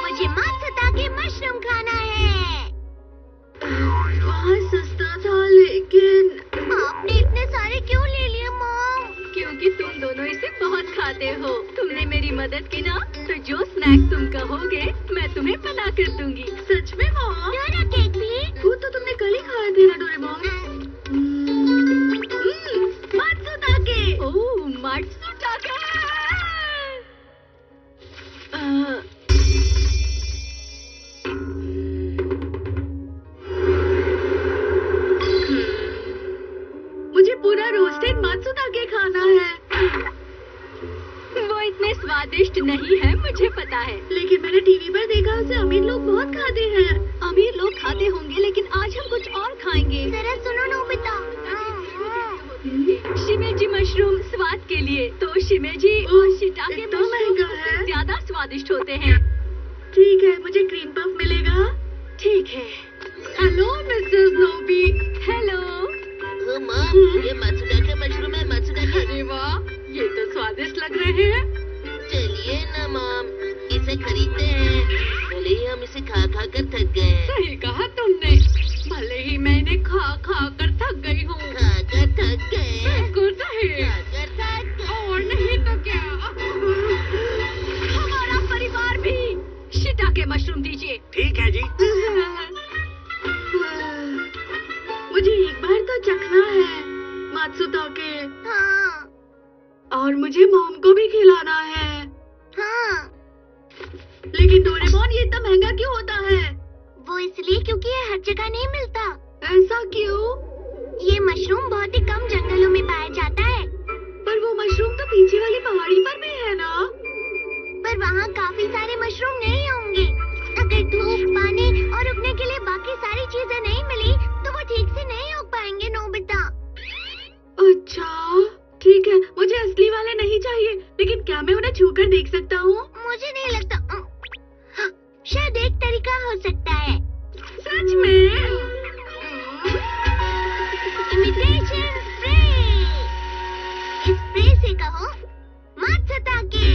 मुझे मात्सुताके मशरूम खाना है। बहुत सस्ता था लेकिन आपने इतने सारे क्यों ले लिए मॉम? क्योंकि तुम दोनों इसे बहुत खाते हो। तुमने मेरी मदद की ना, तो जो स्नैक तुम कहोगे मैं तुम्हें मना कर दूंगी। सच में मॉम? डोरा केक भी? वो तो तुमने कल ही खाए थे ना डोरेमोन। मात्सुताके। ओह, मात्सुताके। मुझे पूरा रोस्टेड मात्सुताके खाना है। वो इतने स्वादिष्ट नहीं है, मुझे पता है। लेकिन मैंने टीवी पर देखा उसे अमीर लोग बहुत खाते हैं। अमीर लोग खाते होंगे, लेकिन आज हम कुछ और खाएंगे। जरा सुनो नोबिता। शिमेजी मशरूम स्वाद के लिए, तो शिमेजी और शिटाके इतना मशरूम महंगा उससे है। ज्यादा स्वादिष्ट होते हैं। ठीक है, मुझे क्रीम पफ मिलेगा। ठीक है। Hello Mrs Nobi. Hello. Mom, ये मात्सुताके मशरूम है, मात्सुताके। अरे वाह, ये तो स्वादिष्ट लग रहे हैं। चलिए ना मॉम, इसे खरीदते हैं। भले ही हम इसे खा खा कर थक गए हैं। सही कहा तुमने, भले ही मैंने खा खा कर थक गई हूँ। खा कर थक गए। बिल्कुल सही। खा कर थक गए। और नहीं तो क्या, हमारा परिवार भी। शिटाके मशरूम दीजिए। ठीक है जी। मुझे एक बार तो चखना है मात्सुताके, हाँ और मुझे मॉम को भी खिलाना है। हाँ, लेकिन डोरेमोन, ये इतना महंगा क्यों होता है? वो इसलिए क्योंकि ये हर जगह नहीं मिलता। ऐसा क्यों? ये मशरूम बहुत ही कम जंगलों में पाया जाता है। पर वो मशरूम तो पीछे वाली पहाड़ी पर भी है ना? पर वहाँ काफी सारे मशरूम नहीं होंगे। अगर धूप, पानी और उगने के लिए बाकी सारी चीजें नहीं मिली, तो वो ठीक से नहीं उग पाएंगे नोबिता। अच्छा, ठीक है, मुझे असली वाले नहीं चाहिए, लेकिन क्या मैं उन्हें छूकर देख सकता हूँ? मुझे नहीं लगता। हाँ, शायद एक तरीका हो सकता है। सच में? Imitation spray. इस स्प्रे से कहो मात्सुताके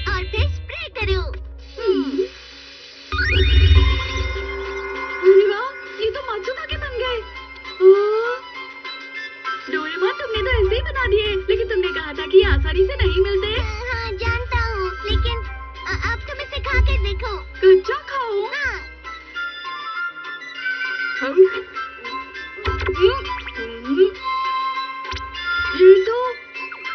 और फिर स्प्रे करो। अरे वाह, ये तो मात्सुताके बन गए। डोरेमोन, तुमने तो ऐसे ही बना दिए, लेकिन तुमने कहा था कि ये आसानी से नहीं मिलते। हाँ जानता हूँ, लेकिन अब तुम इसे खा के देखो। कच्चा खाओ? हाँ, ये तो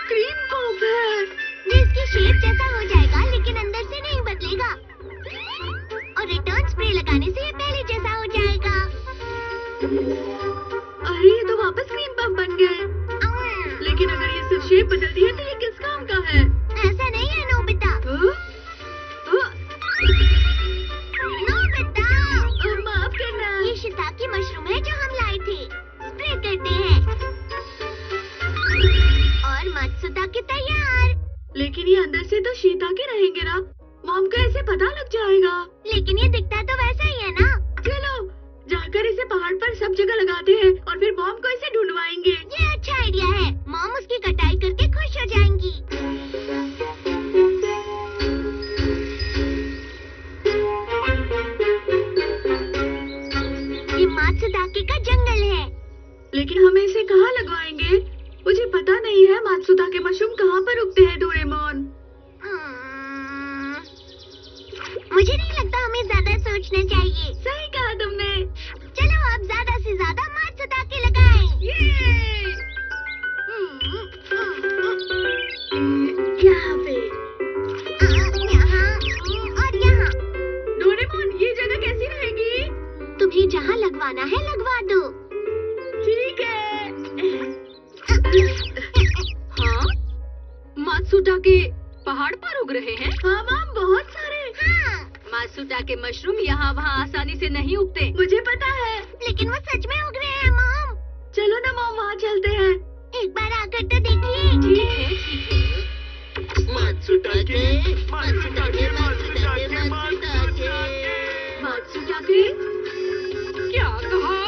क्रीम पफ है। ये इसकी शेप जैसा हो जाएगा, लेकिन अंदर से नहीं बदलेगा। और रिटर्न स्प्रे लगाने से ये पहले जैसा हो जाएगा। अरे, ये तो वापस क्रीम पफ बन गए। लेकिन अगर ये सिर्फ शेप बदलती है, तो ये किस काम का है? ऐसा नहीं है नोबिता। नोबिता, माफ करना। ये शिताके मशरूम है जो हम लाए थे। स्प्रे करते हैं और मात्सुताके तैयार। लेकिन ये अंदर से तो शिताके रहेंगे ना? मॉम को ऐसे पता लग जाएगा। लेकिन ये दिखता तो वैसा ही है ना। चलो जाकर इसे पहाड़ पर सब जगह लगाते हैं और फिर मॉम को इसे ढूंढवाएंगे। ये अच्छा आइडिया है। मॉम उसकी कटाई करके खुश हो जाएंगी। ये मात्सुताके का जंगल है। लेकिन हमें इसे कहाँ लगवाएंगे? मुझे पता नहीं है मात्सुताके मशरूम कहाँ पर उगते हैं डोरेमोन। मुझे नहीं लगता हमें ज्यादा सोचना चाहिए। सही कहा तुमने। चलो अब ज्यादा से ज्यादा मात्सुताके लगाएं। यहाँ पे, यहाँ और यहाँ। डोरेमोन, ये जगह कैसी रहेगी? तुम्हें जहाँ लगवाना है लगवा दो। ठीक है। हाँ, मात्सुताके पहाड़ पर उग रहे हैं। हाँ मॉम, बहुत सारे। हाँ, मात्सुताके मशरूम यहाँ वहाँ आसानी से नहीं उगते। मुझे पता है। लेकिन वो सच में उग रहे हैं मॉम। चलो ना मॉम, वहाँ चलते हैं। एक बार आकर तो देखिए। ठीक है, ठीक है। मात्सुताके, मात्सुताके, मात्सुताके, मात्सुताके। मात्सुताके? क्या कहा?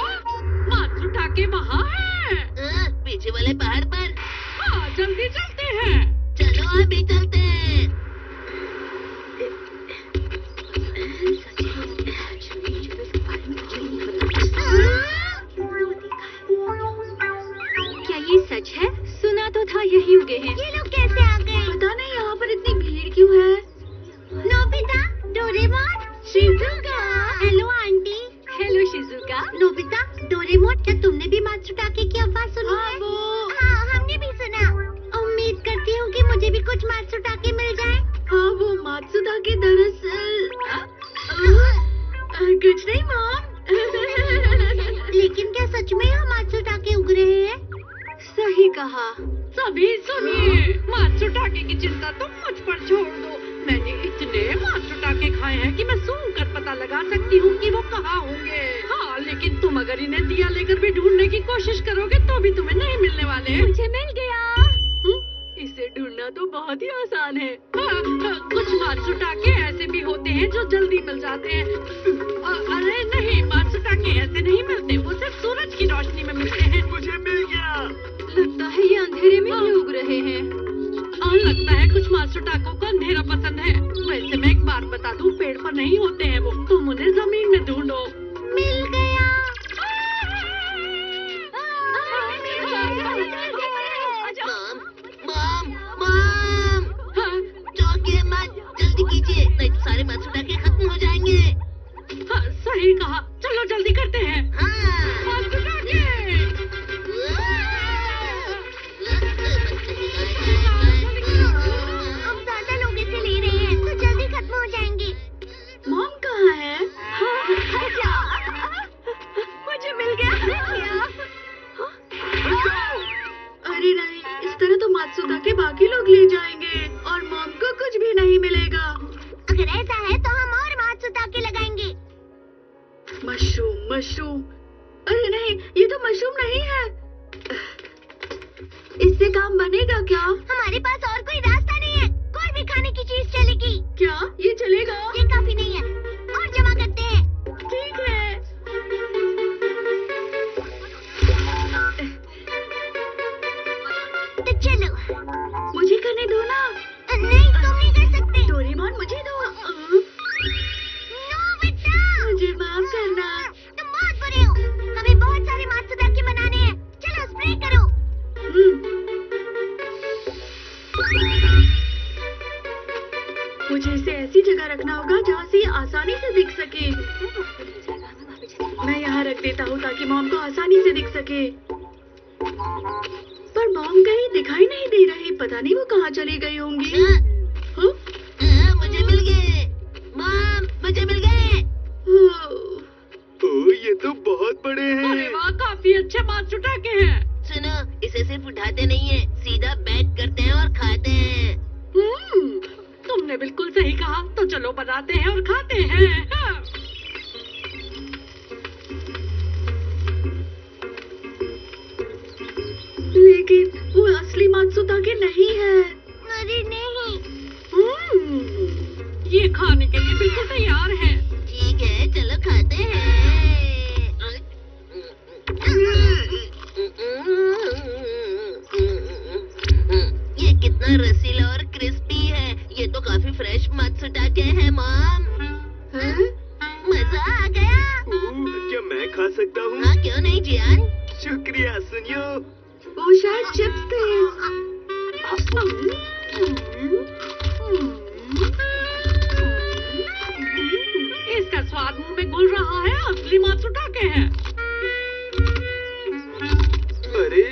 मात्सुताके वहाँ है? पीछे वाले पहाड़ पर। हाँ, जल्दी चलते हैं। चलो अभी चलते हैं। लगा सकती हूँ कि वो कहाँ होंगे। हाँ, लेकिन तुम अगर इन्हें दिया लेकर भी ढूंढने की कोशिश करोगे तो भी तुम्हें नहीं मिलने वाले। मुझे मिल गया। इसे ढूंढना तो बहुत ही आसान है। कुछ मात्सुटाके ऐसे भी होते हैं जो जल्दी मिल जाते हैं। अरे नहीं, मात्सुटाके ऐसे नहीं मिलते, वो सिर्फ सूरज की रोशनी में मिलते हैं। मुझे मिल गया। लगता है ये अंधेरे में ही उग रहे हैं। लगता है कुछ मात्सुटाकों को अंधेरा पसंद है। वैसे मैं एक बात बता दूं, पेड़ पर नहीं होते हैं वो, तुम उन्हें जमीन में ढूंढो। मिल गया। मॉम, मॉम, चौंकिए मत, जल्दी कीजिए, नहीं तो सारे मात्सुटाके खत्म हो जाएंगे। सही कहा, चलो जल्दी करते हैं। हाँ। मात्सुटाके! अब ज्यादा लोग इसे ले रहे हैं तो जल्दी खत्म हो जाएंगे। मॉम कहाँ है? मुझे मिल गया। अरे नहीं, इस तरह तो मात्सुटाके बाकी लोग ले जाएंगे और मॉम को कुछ भी नहीं मिलेगा। अगर ऐसा है तो हम और मात्सुटाके लगाएंगे। Mushroom, mushroom. अरे नहीं, ये तो मशरूम नहीं है। इससे काम बनेगा क्या? हमारे पास और कोई रास्ता नहीं है। कोई भी खाने की चीज चलेगी। क्या ये चलेगा? ये काफी नहीं है, और जमा करते हैं। ठीक है। तो चलो। मुझे करने दो ना। नहीं, तुम नहीं कर सकते। डोरेमोन, मुझे दो। नो बेटा। मुझे माफ करना। तुम बहुत बुरे हो। हमें बहुत सारे मात्सुटाके बनाने हैं। चलो स्प्रे करो। मुझे इसे ऐसी जगह रखना होगा जहाँ से ये आसानी से दिख सके। मैं यहाँ रख देता हूँ ताकि मॉम को आसानी से दिख सके। पर मॉम कहीं दिखाई नहीं दे रही, पता नहीं वो कहाँ चली गई होंगी। मुझे मिल गए। मॉम, मुझे मिल गए। ओह, ये तो बहुत बड़े हैं। अरे वाह, काफी अच्छे मात्सुटाके हैं। सुनो, इसे सिर्फ उठाते नहीं है, सीधा पैक करते हैं और खाते हैं। तुमने बिल्कुल सही कहा। तो चलो बनाते हैं और खाते हैं। हाँ। लेकिन वो असली मात्सुटाके नहीं है। अरे नहीं। ये खाने के लिए बिल्कुल तैयार है। ठीक है, चलो खाते हैं। ये कितना रसीला और क्रिस्पी है। ये तो काफी फ्रेश मात्सुटाके हैं मॉम। मजा आ गया। क्या मैं खा सकता हूँ? हाँ, क्यों नहीं जियान? शुक्रिया सुनियो। वो शायद चिप्स थे। इसका स्वाद मुंह में घुल रहा है। असली मात्सुटाके हैं। अरे,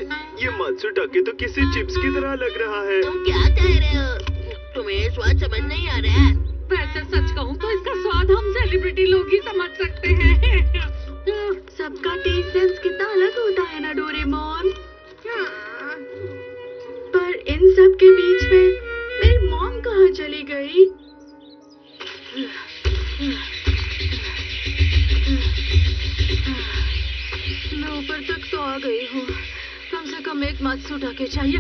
ये मात्सुटाके तो किसी चिप्स की तरह लग रहा है। तुम क्या कह रहे हो? तुम्हें स्वाद समझ नहीं आ रहा है? वैसे सच कहूँ तो इसका स्वाद हम सेलिब्रिटी लोग ही समझ सकते हैं। सबका टेस्ट सेंस कितना अलग होता है ना डोरेमोन। पर इन सब के बीच में मेरी मॉम कहाँ चली गई? मैं ऊपर तक तो आ गई हूँ। कम से कम एक मात्सुटाके चाहिए।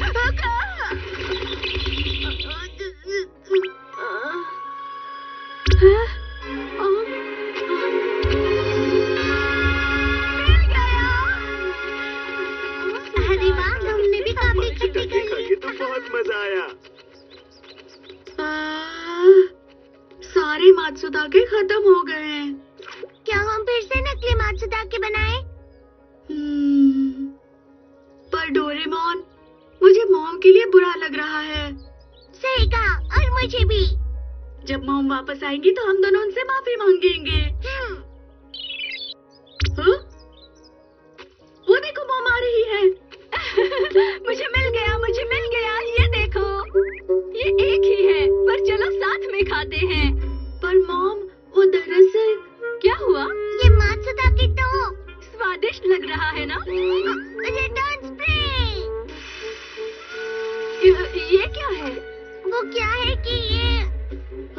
अरे वाह, तुमने भी काफी इकट्ठी मात्सुटाके कर खा ली। के तो बहुत मजा आया। सारे मात्सुटाके खत्म हो गए हैं। क्या हम फिर से नकली मात्सुटाके बनाएं? पर डोरेमोन, मुझे मॉम के लिए बुरा लग रहा है। सही कहा, और मुझे भी। जब मॉम वापस आएंगी तो हम दोनों उनसे माफी मांगेंगे। हाँ? वो देखो, मॉम आ रही है। मुझे मिल गया, मुझे मिल गया। ये देखो, ये एक ही है, पर चलो साथ में खाते हैं। पर मॉम, वो दरअसल क्या हुआ? ये मात्सुटाके तो स्वादिष्ट लग रहा है ना? Return spray. ये क्या है? वो क्या है कि ये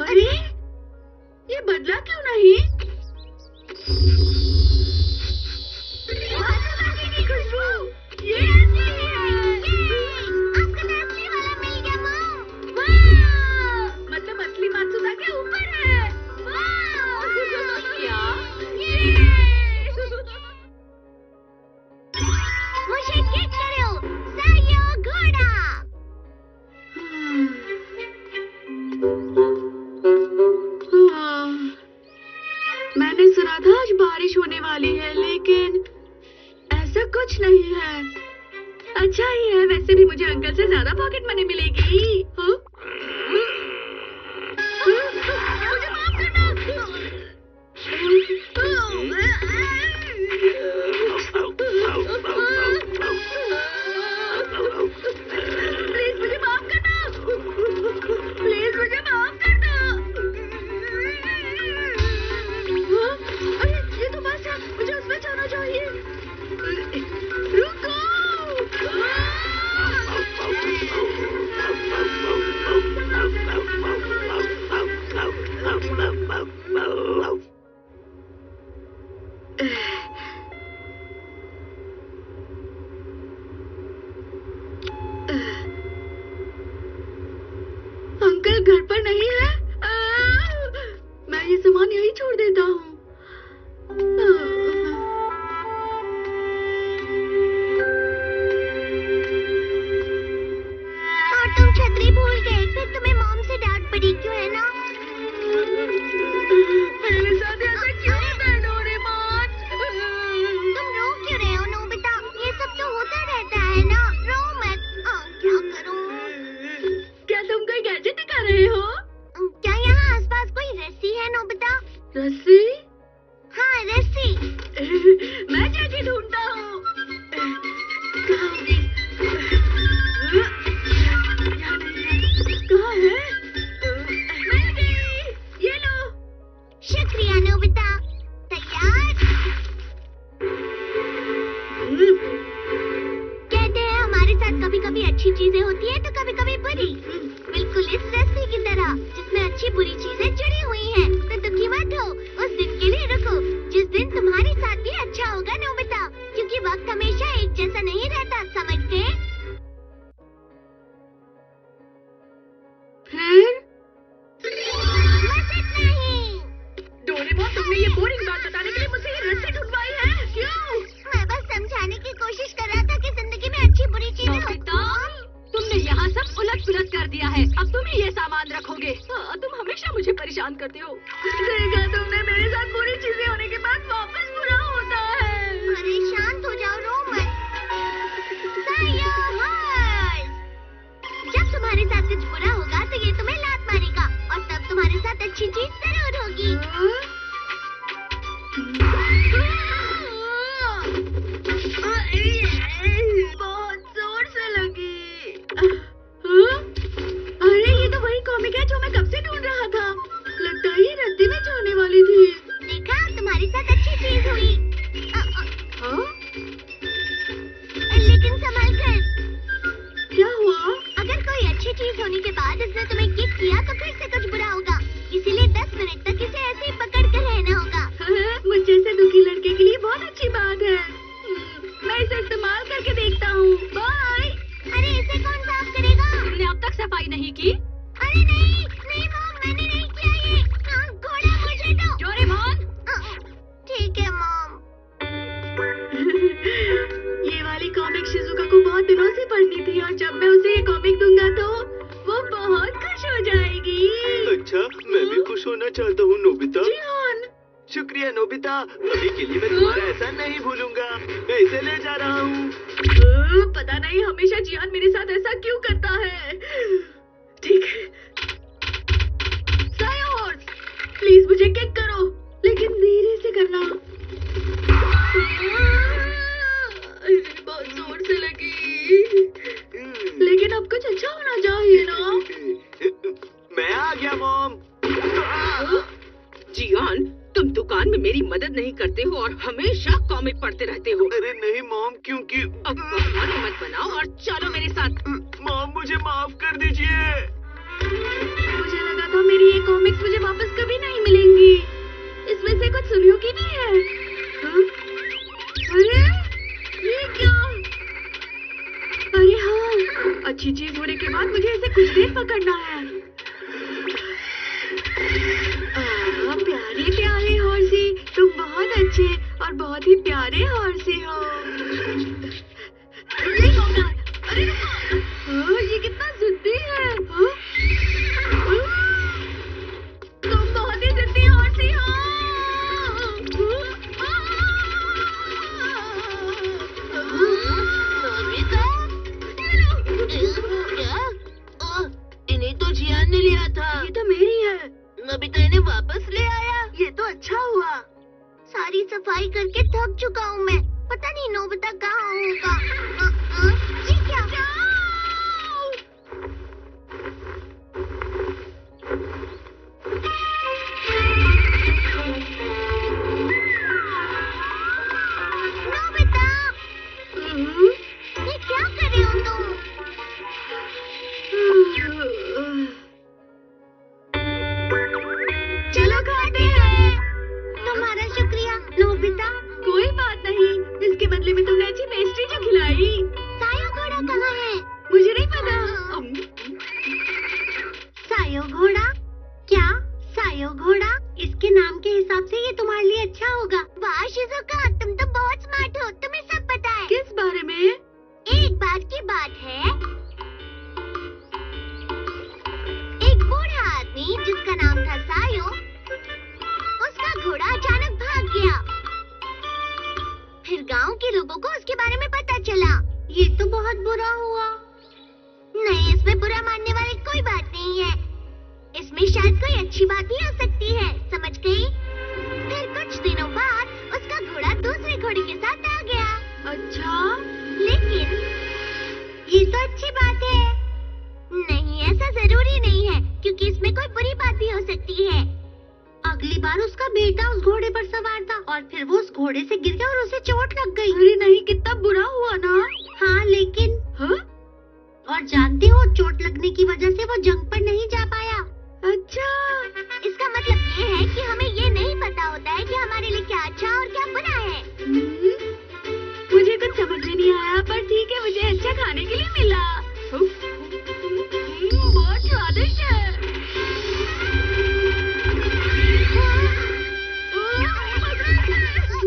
अरे, ये बदला क्यों नहीं? मैंने सुना था आज बारिश होने वाली है, लेकिन ऐसा कुछ नहीं है। अच्छा ही है, वैसे भी मुझे अंकल से ज्यादा पॉकेट मनी मिलेगी। हाँ? मुझे माफ करना। प्लीज मुझे माफ करना। प्लीज मुझे माफ करना। अरे ये तो बस है, मुझे उसमें जाना चाहिए। रुको। अंकल घर पर नहीं है। मैं ये सामान यहीं छोड़ देता हूँ। और तुम छतरी भूल गए, फिर तुम्हें मॉम से डांट पड़ी, क्यों है ना? मेरे साथ ऐसा क्यों होता है डोरेमोन? तुम रो क्यों रहे हो नोबिता? ये सब तो होता रहता है ना, रो मत। क्या करूं? क्या तुम कोई गैजेट दिखा रहे हो? क्या यहाँ आसपास कोई रस्सी है नोबिता? रस्सी? हाँ रस्सी। मैं जाके ढूंढता हूँ। कहाँ होगी? यहाँ नहीं है। कहाँ है? मिल गई। ये लो। शुक्रिया नोबिता। तैयार? कहते हैं हमारे साथ कभी कभी अच्छी चीजें होती है तो कभी कभी बुरी, बिल्कुल इस रस्सी की तरह जिसमें अच्छी बुरी चीजें जुड़ी हुई हैं। तो दुखी मत हो, उस दिन के लिए रुको जिस दिन तुम्हारे साथ भी अच्छा होगा नोबिता, क्योंकि वक्त हमेशा एक जैसा नहीं रहता, समझ गए? फिर? बस इतना ही। डोरेमोन, तुमने ये बोरिंग बात बताने के लिए मुझसे ये रस्सी ढूंढवाई है? क्यों? मैं बस समझाने की कोशिश कर रहा था कि जिंदगी में अच्छी बुरी चीजें नोबिता, तुमने यहाँ सब उलट पुलट कर दिया है। अब तुम ही ये सामान रखोगे। तुम हमेशा मुझे परेशान करते हो। देखा तुमने, मेरे साथ बुरी चीजें होने के बाद वापस बुरा होता है। अरे शांत हो जाओ, रो मत। सायोहार! जब तुम्हारे साथ कुछ बुरा होगा तो ये तुम्हें लात मारेगा और तब तुम्हारे साथ अच्छी चीज जरूर होगी। बहुत जोर से लगी। अरे ये तो वही कॉमिक है जो मैं कब से ढूंढ रहा था। लगता है ये रद्दी में जाने वाली थी। देखा, तुम्हारे साथ अच्छी चीज हुई। लेकिन संभल कर। क्या हुआ? अगर कोई अच्छी चीज होने के बाद इसने तुम्हें किक किया तो फिर से कुछ बुरा होगा, इसीलिए 10 मिनट तक इसे ऐसे ही पकड़ कर रहना होगा। मुझ जैसे दुखी लड़के के लिए बहुत अच्छी बात है। मैं इसे इस्तेमाल करके देखता हूँ। बाय। अरे इसे कौन साफ करेगा? तुमने अब तक सफाई नहीं की? अरे नहीं नहीं मॉम, मैंने नहीं किया ये। घोड़ा मुझे दो। डोरेमोन, ठीक है मॉम। ये वाली कॉमिक शिजुका को बहुत दिनों से पढ़नी थी और जब मैं उसे ये कॉमिक दूंगा तो वो बहुत खुश हो जाएगी। अच्छा, मैं भी खुश होना चाहता हूँ नोबिता। जियान। शुक्रिया नोबिता, अभी के लिए मैं तुम्हारा ऐसा नहीं भूलूंगा। मैं इसे ले जा रहा हूँ। पता नहीं हमेशा जियान मेरे साथ ऐसा क्यों करता है। ठीक है। सायोर्स, प्लीज मुझे किक करो, लेकिन धीरे से करना। बहुत जोर से लगी, लेकिन अब कुछ अच्छा होना चाहिए ना। मैं आ गया मॉम। जियान, तुम दुकान में मेरी मदद नहीं करते हो और हमेशा कॉमिक पढ़ते रहते हो। अरे नहीं मॉम, क्योंकि अब बहाने मत बनाओ और चलो मेरे साथ। मॉम मुझे माफ कर दीजिए। मुझे लगा था मेरी ये कॉमिक्स मुझे वापस कभी नहीं मिलेंगी। इसमें से कुछ सुनियोगी भी है। अरे ये क्या? अरे हाँ, अच्छी चीज होने के बाद मुझे इसे कुछ देर पकड़ना है। प्यारे प्यारे हॉर्सी, तुम बहुत अच्छे और बहुत ही प्यारे हॉर्सी हो। अरे ये कितना जिद्दी है। नोबिता इन्हें वापस ले आया। ये तो अच्छा हुआ। सारी सफाई करके थक चुका हूँ मैं। पता नहीं नोबिता कहाँ होगा। ये क्या? नोबिता, ये क्या कर रहे हो तुम? चलो खाते हैं। तुम्हारा शुक्रिया नोबिता। कोई बात नहीं, इसके बदले में तुमने अच्छी पेस्ट्री जो खिलाई। सायो घोड़ा कहाँ है? मुझे नहीं पता। सायो घोड़ा? क्या सायो घोड़ा? इसके नाम के हिसाब से ये तुम्हारे लिए अच्छा होगा। वाह शिज़ुका, तुम तो बहुत स्मार्ट हो, तुम्हें सब पता है। किस बारे में? एक बार की बात है, एक बूढ़ा आदमी जिसका नाम था सायो, उसका घोड़ा अचानक भाग गया। फिर गांव के लोगों को उसके बारे में पता चला। ये तो बहुत बुरा हुआ। नहीं, इसमें बुरा मानने वाली कोई बात नहीं है। इसमें शायद कोई अच्छी बात भी हो सकती है, समझ गई? फिर कुछ दिनों बाद उसका घोड़ा दूसरे घोड़े के साथ आ गया। अच्छा, लेकिन ये तो अच्छी बात है। नहीं, ऐसा जरूरी नहीं है, क्योंकि इसमें कोई बुरी बात भी हो सकती है। अगली बार उसका बेटा उस घोड़े पर सवार था और फिर वो उस घोड़े से गिर गया और उसे चोट लग गई। अरे नहीं, कितना बुरा हुआ ना। हाँ, लेकिन हाँ? और जानते हो, चोट लगने की वजह से वो जंग पर नहीं जा पाया। अच्छा, इसका मतलब ये है कि हमें ये नहीं पता होता है कि हमारे लिए क्या अच्छा और क्या बुरा है। मुझे कुछ समझ में नहीं आया, पर ठीक है, मुझे अच्छा खाने के लिए मिला। बहुत स्वादिष्ट है।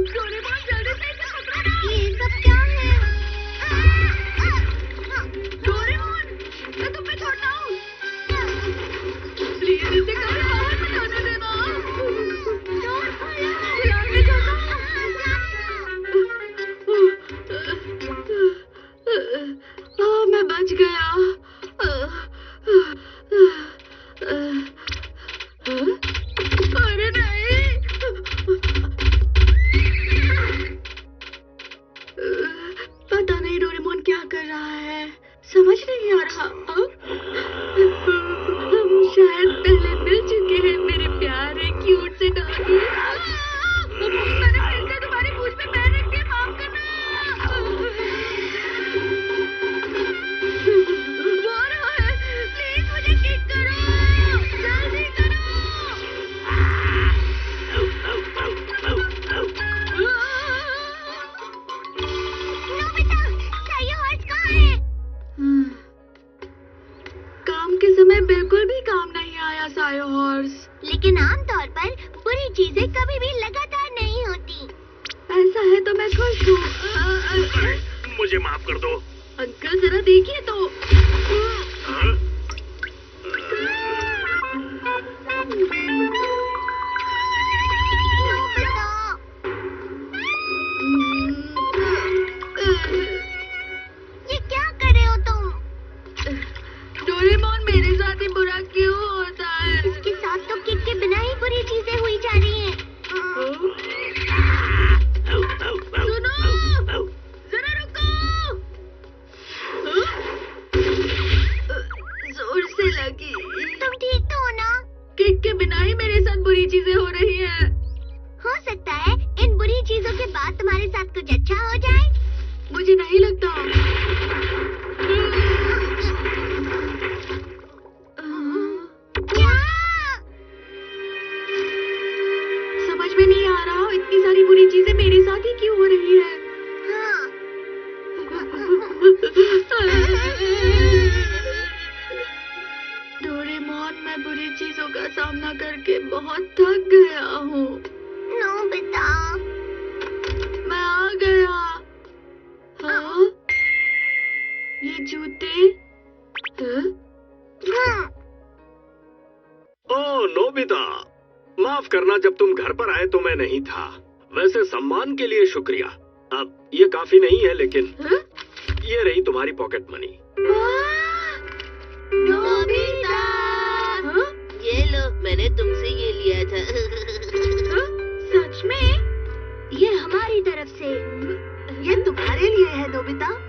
डोरेमोन, जल्दी से इसे पकड़ो। ये सब क्या है? डोरेमोन, मैं तुम पे छोड़ता हूँ। प्लीज इसे कभी बाहर मत आने देना। ध्यान में जाता हूँ। मैं बच गया। अरे नहीं, पता नहीं डोरेमोन क्या कर रहा है, समझ नहीं आ रहा। हम शायद पहले मिल चुके हैं, मेरे प्यारे क्यूट से डॉगी। मैंने फिर से तुम्हारी पूंछ पे पैर रख दिया, माफ करना। वो आ रहा है, प्लीज मुझे किक करो, जल्दी करो। नोबिता, सायो हॉर्स कहाँ है? काम के समय बिल्कुल भी काम नहीं आया सायो हॉर्स। लेकिन आमतौर पर बुरी चीजें कभी भी लगातार नहीं होती। ऐसा है तो मैं खुश हूँ। मुझे माफ कर दो। अंकल जरा देखिए तो। हाँ? ये क्या कर रहे हो तुम? डोरेमोन, मेरे साथ ही बुरा क्यों होता है? इसके साथ तो किक के बिना ही बुरी चीजें हुई जा रही हैं। सुनो, जरा रुको। जोर से लगी। तुम ठीक तो हो ना? किक के बिना ही मेरे साथ बुरी चीजें हो रही हैं। हो सकता है इन बुरी चीजों के बाद तुम्हारे साथ कुछ अच्छा हो जाए। मुझे नहीं लगता। क्या? समझ में नहीं आ रहा, इतनी सारी बुरी चीजें मेरे साथ ही क्यों हो रही है। हाँ। डोरेमोन, मैं बुरी चीजों का सामना करके बहुत थक गया हूँ। नोबिता, मैं आ गया। हाँ? ये जूते? हाँ? हाँ। ओ नोबिता, माफ करना, जब तुम घर पर आए तो मैं नहीं था। वैसे सम्मान के लिए शुक्रिया। अब ये काफी नहीं है, लेकिन हाँ? ये रही तुम्हारी पॉकेट मनी। वाह! नोबिता! हाँ? ये लो, मैंने तुमसे ये सच में? ये हमारी तरफ से। ये तुम्हारे लिए है नोबिता।